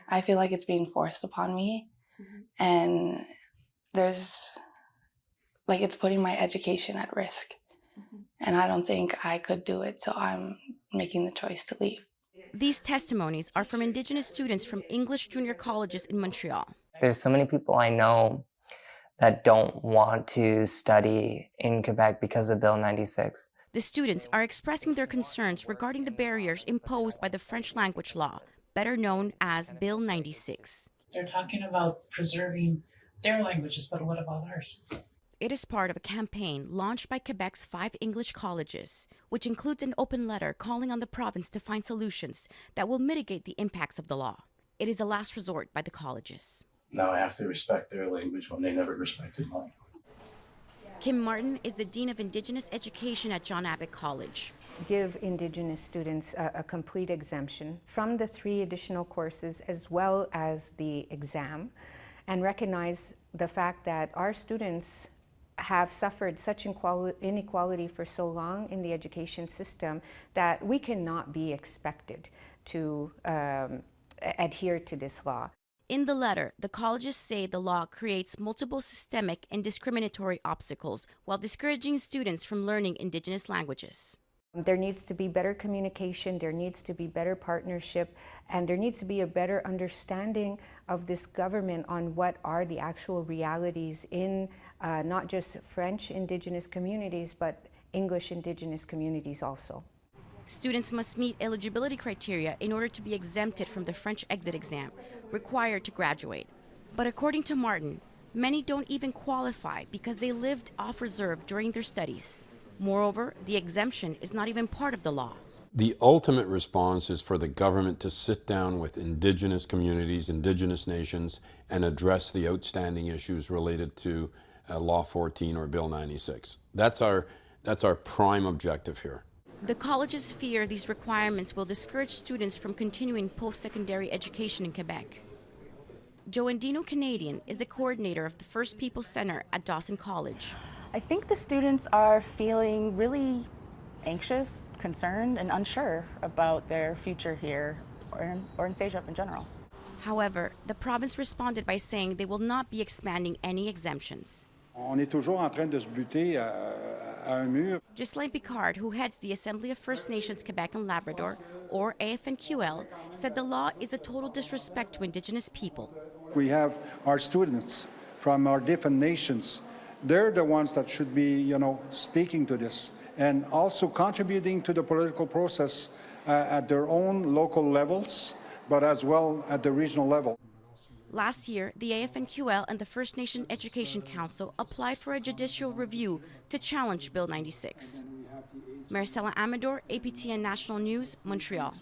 I feel like it's being forced upon me, and it's putting my education at risk, and I don't think I could do it, so I'm making the choice to leave. These testimonies are from Indigenous students from English junior colleges in Montreal. There's so many people I know that don't want to study in Quebec because of Bill 96. The students are expressing their concerns regarding the barriers imposed by the French language law, better known as Bill 96. They're talking about preserving their languages, but what about ours? It is part of a campaign launched by Quebec's 5 English colleges, which includes an open letter calling on the province to find solutions that will mitigate the impacts of the law. It is a last resort by the colleges. Now I have to respect their language when they never respected mine. Kim Martin is the Dean of Indigenous Education at John Abbott College. Give Indigenous students a complete exemption from the 3 additional courses as well as the exam, and recognize the fact that our students have suffered such inequality for so long in the education system that we cannot be expected to adhere to this law. In the letter, the colleges say the law creates multiple systemic and discriminatory obstacles while discouraging students from learning Indigenous languages. There needs to be better communication, there needs to be better partnership, and there needs to be a better understanding of this government on what are the actual realities in not just French Indigenous communities, but English Indigenous communities also. Students must meet eligibility criteria in order to be exempted from the French exit exam, required to graduate. But according to Martin, many don't even qualify because they lived off reserve during their studies. Moreover, the exemption is not even part of the law. The ultimate response is for the government to sit down with Indigenous communities, Indigenous nations, and address the outstanding issues related to Law 14 or Bill 96. That's our prime objective here. The colleges fear these requirements will discourage students from continuing post-secondary education in Quebec. Joandino Canadian is the coordinator of the First People Center at Dawson College. I think the students are feeling really anxious, concerned, and unsure about their future here or in CEGEP in general. However, the province responded by saying they will not be expanding any exemptions. On est toujours en train de se buter à un mur. Ghislain Picard, who heads the Assembly of First Nations Quebec and Labrador, or AFNQL, said the law is a total disrespect to Indigenous people. We have our students from our different nations. They're the ones that should be, speaking to this and also contributing to the political process at their own local levels, but as well at the regional level. Last year, the AFNQL and the First Nation Education Council applied for a judicial review to challenge Bill 96. Maricela Amador, APTN National News, Montreal.